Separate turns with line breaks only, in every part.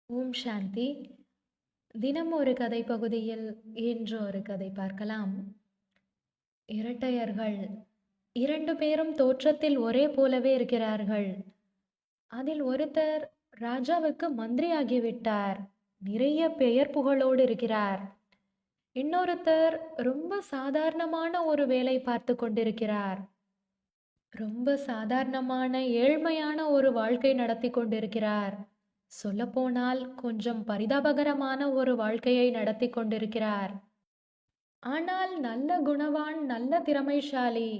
ஓம் சாந்தி. தினம் ஒரு கதை பகுதியில் இன்று ஒரு கதை பார்க்கலாம். இரட்டையர்கள் இரண்டு பேரும் தோற்றத்தில் ஒரே போலவே இருக்கிறார்கள். அதில் ஒருத்தர் ராஜாவுக்கு மந்திரியாகிவிட்டார், நிறைய பெயர் புகழோடு இருக்கிறார். இன்னொருத்தர் ரொம்ப சாதாரணமான ஒரு வேலை பார்த்து கொண்டிருக்கிறார். ரொம்ப சாதாரணமான ஏழ்மையான ஒரு வாழ்க்கை நடத்தி கொண்டிருக்கிறார். சொல்லப்போனால் கொஞ்சம் பரிதாபகரமான ஒரு வாழ்க்கையை நடத்தி கொண்டிருக்கிறார். ஆனால் நல்ல குணவான், நல்ல திறமைசாலி.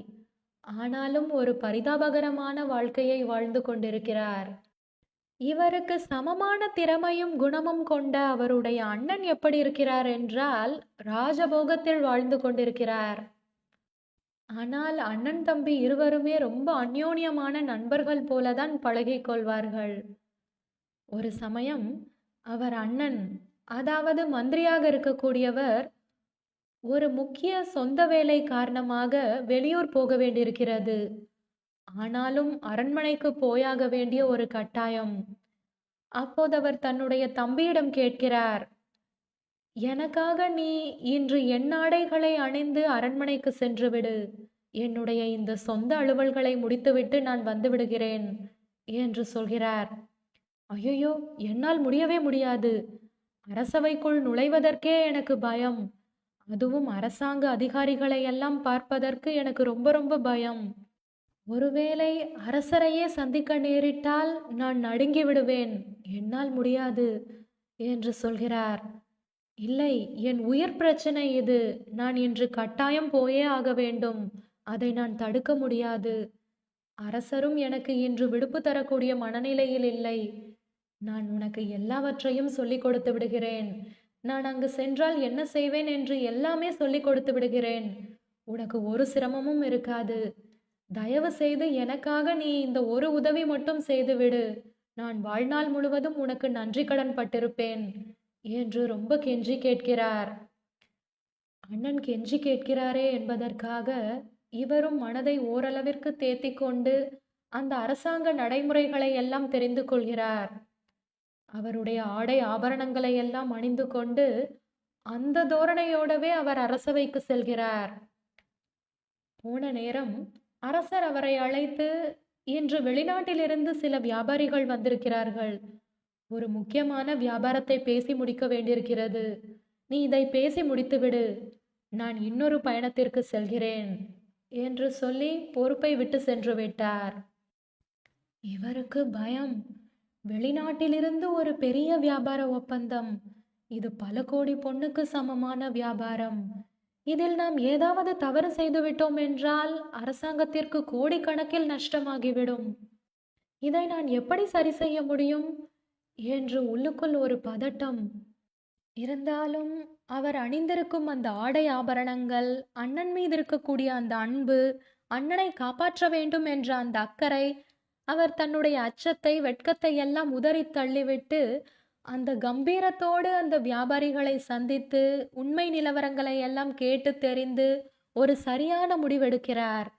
ஆனாலும் ஒரு பரிதாபகரமான வாழ்க்கையை வாழ்ந்து கொண்டிருக்கிறார். இவருக்கு சமமான திறமையும் குணமும் கொண்ட அவருடைய அண்ணன் எப்படி இருக்கிறார் என்றால், ராஜபோகத்தில் வாழ்ந்து கொண்டிருக்கிறார். ஆனால் அண்ணன் தம்பி இருவருமே ரொம்ப அந்யோன்யமான நண்பர்கள் போலதான் பழகிக் கொள்வார்கள். ஒரு சமயம் அவர் அண்ணன், அதாவது மந்திரியாக இருக்கக்கூடியவர், ஒரு முக்கிய சொந்த வேலை காரணமாக வெளியூர் போக வேண்டியிருக்கிறது. ஆனாலும் அரண்மனைக்கு போயாக வேண்டிய ஒரு கட்டாயம். அப்போது அவர் தன்னுடைய தம்பியிடம் கேட்கிறார், எனக்காக நீ இன்று என் ஆடைகளை அணிந்து அரண்மனைக்கு சென்று விடு. என்னுடைய இந்த சொந்த அலுவல்களை முடித்துவிட்டு நான் வந்து விடுகிறேன் என்று சொல்கிறார். ஐயையோ, என்னால் முடியவே முடியாது. அரசவைக்குள் நுழைவதற்கே எனக்கு பயம். அதுவும் அரசாங்க அதிகாரிகளை எல்லாம் பார்ப்பதற்கு எனக்கு ரொம்ப ரொம்ப பயம். ஒருவேளை அரசரையே சந்திக்க நேரிட்டால் நான் நடுங்கி விடுவேன். என்னால் முடியாது என்று சொல்கிறார். இல்லை, என் உயிர் பிரச்சனை இது. நான் இன்று கட்டாயம் போயே ஆக வேண்டும். அதை நான் தடுக்க முடியாது. அரசரும் எனக்கு இன்று விடுப்பு தரக்கூடிய மனநிலையில் இல்லை. நான் உனக்கு எல்லாவற்றையும் சொல்லிக் கொடுத்து விடுகிறேன். நான் அங்கு சென்றால் என்ன செய்வேன் என்று எல்லாமே சொல்லிக் கொடுத்து விடுகிறேன். உனக்கு ஒரு சிரமமும் இருக்காது. தயவு செய்து எனக்காக நீ இந்த ஒரு உதவி மட்டும் செய்துவிடு. நான் வாழ்நாள் முழுவதும் உனக்கு நன்றி கடன் பட்டிருப்பேன் என்று ரொம்ப கெஞ்சி கேட்கிறார். அண்ணன் கெஞ்சி கேட்கிறாரே என்பதற்காக இவரும் மனதை ஓரளவிற்கு தேத்திக் கொண்டு அந்த அரசாங்க நடைமுறைகளை எல்லாம் தெரிந்து கொள்கிறார். அவருடைய ஆடை ஆபரணங்களை எல்லாம் அணிந்து கொண்டு அந்த தோரணையோடவே அவர் அரசவைக்கு செல்கிறார். போன நேரம் அரசர் அவரை அழைத்து, இன்று வெளிநாட்டிலிருந்து சில வியாபாரிகள் வந்திருக்கிறார்கள். ஒரு முக்கியமான வியாபாரத்தை பேசி முடிக்க வேண்டியிருக்கிறது. நீ இதை பேசி முடித்துவிடு. நான் இன்னொரு பயணத்திற்கு செல்கிறேன் என்று சொல்லி பொறுப்பை விட்டு சென்று விட்டார். இவருக்கு பயம். வெளிநாட்டிலிருந்து ஒரு பெரிய வியாபார ஒப்பந்தம். இது பல கோடி பொண்ணுக்கு சமமான வியாபாரம். இதில் நாம் ஏதாவது தவறு செய்து விட்டோம் என்றால் அரசாங்கத்திற்கு கோடிக்கணக்கில் நஷ்டமாகிவிடும். இதை நான் எப்படி சரி செய்ய முடியும் என்று உள்ளுக்குள் ஒரு பதட்டம். இருந்தாலும் அவர் அணிந்திருக்கும் அந்த ஆடை ஆபரணங்கள், அண்ணன் மீது இருக்கக்கூடிய அந்த அன்பு, அண்ணனை காப்பாற்ற வேண்டும் என்ற அந்த அக்கறை, அவர் தன்னுடைய அச்சத்தை, வெட்கத்தை எல்லாம் உதறி தள்ளிவிட்டு அந்த கம்பீரத்தோடு அந்த வியாபாரிகளை சந்தித்து உண்மை நிலவரங்களை எல்லாம் கேட்டு தெரிந்து ஒரு சரியான முடிவெடுக்கிறார்.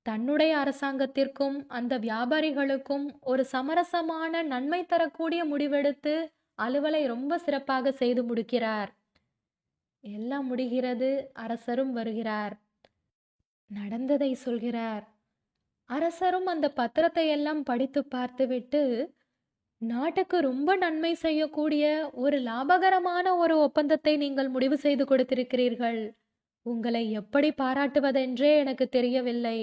தன்னுடைய அரசாங்கத்திற்கும் அந்த வியாபாரிகளுக்கும் ஒரு சமரசமான நன்மை தரக்கூடிய முடிவெடுத்து அலுவலை ரொம்ப சிறப்பாக செய்து முடிக்கிறார். எல்லாம் முடிகிறது. அரசரும் வருகிறார். நடந்ததை சொல்கிறார். அரசரும் அந்த பத்திரத்தை எல்லாம் படித்து பார்த்துவிட்டு, நாட்டுக்கு ரொம்ப நன்மை செய்யக்கூடிய ஒரு லாபகரமான ஒரு ஒப்பந்தத்தை நீங்கள் முடிவு செய்து கொடுத்திருக்கிறீர்கள். உங்களை எப்படி பாராட்டுவதென்றே எனக்கு தெரியவில்லை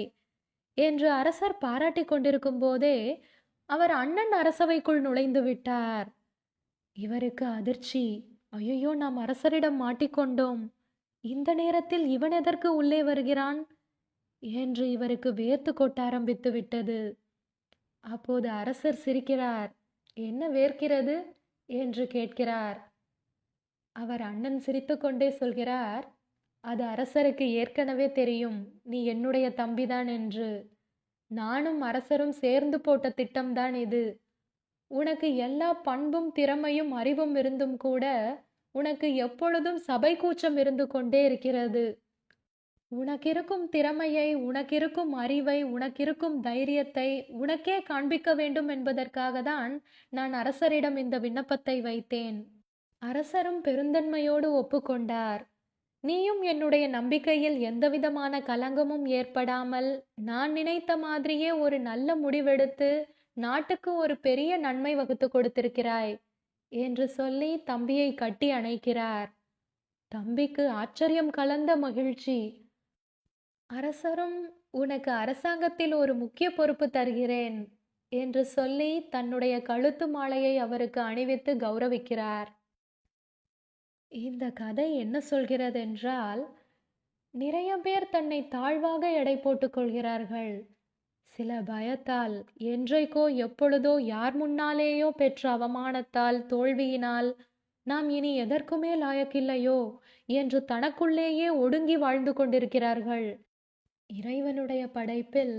என்று அரசர் பாராட்டி கொண்டிருக்கும் போதே அவர் அண்ணன் அரசவைக்குள் நுழைந்து விட்டார். இவருக்கு அதிர்ச்சி. ஐயோ, நாம் அரசரிடம் மாட்டிக்கொண்டோம். இந்த நேரத்தில் இவன் எதற்கு உள்ளே வருகிறான் என்று இவருக்கு வேர்த்து கொட்ட ஆரம்பித்து விட்டது. அப்போது அரசர் சிரிக்கிறார். என்ன வேர்க்கிறது என்று கேட்கிறார். அவர் அண்ணன் சிரித்துக்கொண்டே சொல்கிறார், அது அரசருக்கு ஏற்கனவே தெரியும், நீ என்னுடைய தம்பிதான் என்று. நானும் அரசரும் சேர்ந்து போட்ட திட்டம்தான் இது. உனக்கு எல்லா பண்பும் திறமையும் அறிவும் இருந்தும் கூட உனக்கு எப்பொழுதும் சபை கூச்சம் இருந்து கொண்டே இருக்கிறது. உனக்கிருக்கும் திறமையை, உனக்கிருக்கும் அறிவை, உனக்கிருக்கும் தைரியத்தை உனக்கே காண்பிக்க வேண்டும் என்பதற்காக தான் நான் அரசரிடம் இந்த விண்ணப்பத்தை வைத்தேன். அரசரும் பெருந்தன்மையோடு ஒப்புக்கொண்டார். நீயும் என்னுடைய நம்பிக்கையில் எந்தவிதமான கலங்கமும் ஏற்படாமல், நான் நினைத்த மாதிரியே ஒரு நல்ல முடிவெடுத்து, நாட்டுக்கு ஒரு பெரிய நன்மை வகுத்துக் கொடுத்திருக்கிறாய் என்று சொல்லி தம்பியை கட்டி அணைக்கிறார். தம்பிக்கு ஆச்சரியம் கலந்த மகிழ்ச்சி. அரசரும் உனக்கு அரசாங்கத்தில் ஒரு முக்கிய பொறுப்பு தருகிறேன் என்று சொல்லி தன்னுடைய கழுத்து மாலையை அவருக்கு அணிவித்து கௌரவிக்கிறார். இந்த கதை என்ன சொல்கிறதென்றால், நிறைய பேர் தன்னை தாழ்வாக எடை போட்டுக் கொள்கிறார்கள். சில பயத்தால், என்றைக்கோ எப்பொழுதோ யார் முன்னாலேயோ பெற்ற அவமானத்தால், தோல்வியினால், நாம் இனி எதற்குமே லாயக்கில்லையோ என்று தனக்குள்ளேயே ஒடுங்கி வாழ்ந்து கொண்டிருக்கிறார்கள். இறைவனுடைய படைப்பில்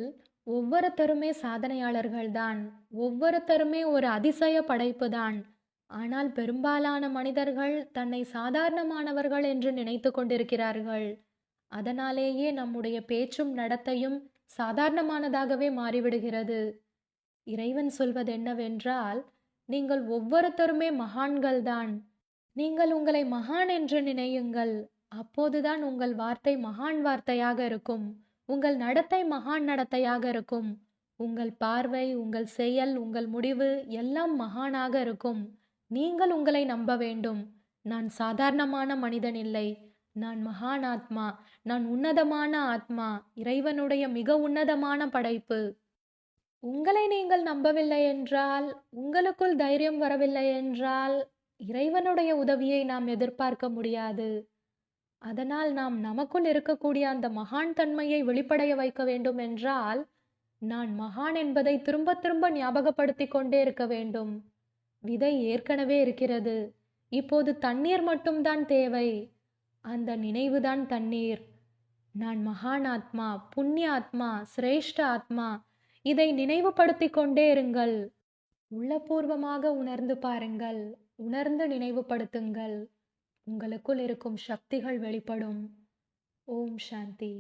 ஒவ்வொருத்தருமே சாதனையாளர்கள்தான். ஒவ்வொருத்தருமே ஒரு அதிசய படைப்புதான். ஆனால் பெரும்பாலான மனிதர்கள் தன்னை சாதாரணமானவர்கள் என்று நினைத்து கொண்டிருக்கிறார்கள். அதனாலேயே நம்முடைய பேச்சும் நடத்தையும் சாதாரணமானதாகவே மாறிவிடுகிறது. இறைவன் சொல்வது என்னவென்றால், நீங்கள் ஒவ்வொருத்தருமே மகான்கள்தான். நீங்கள் உங்களை மகான் என்று நினையுங்கள். அப்போதுதான் உங்கள் வார்த்தை மகான் வார்த்தையாக இருக்கும். உங்கள் நடத்தை மகான் நடத்தையாக இருக்கும். உங்கள் பார்வை, உங்கள் செயல், உங்கள் முடிவு எல்லாம் மகானாக இருக்கும். நீங்கள் உங்களை நம்ப வேண்டும். நான் சாதாரணமான மனிதன் இல்லை. நான் மகான் ஆத்மா. நான் உன்னதமான ஆத்மா. இறைவனுடைய மிக உன்னதமான படைப்பு. உங்களை நீங்கள் நம்பவில்லை என்றால், உங்களுக்குள் தைரியம் வரவில்லை என்றால், இறைவனுடைய உதவியை நாம் எதிர்பார்க்க முடியாது. அதனால் நாம் நமக்குள் இருக்கக்கூடிய அந்த மகான் தன்மையை வெளிப்படைய வைக்க வேண்டும் என்றால், நான் மகான் என்பதை திரும்ப திரும்ப ஞாபகப்படுத்திக் கொண்டே இருக்க வேண்டும். விதை ஏற்கனவே இருக்கிறது. இப்போது தண்ணீர் மட்டும்தான் தேவை. அந்த நினைவுதான் தண்ணீர். நான் மகான் ஆத்மா, புண்ணிய ஆத்மா, சிரேஷ்ட ஆத்மா. இதை நினைவுபடுத்திக் கொண்டே இருங்கள். உள்ளபூர்வமாக உணர்ந்து பாருங்கள். உணர்ந்து நினைவுபடுத்துங்கள். உங்களுக்குள் இருக்கும் சக்திகள் வெளிப்படும். ஓம் சாந்தி.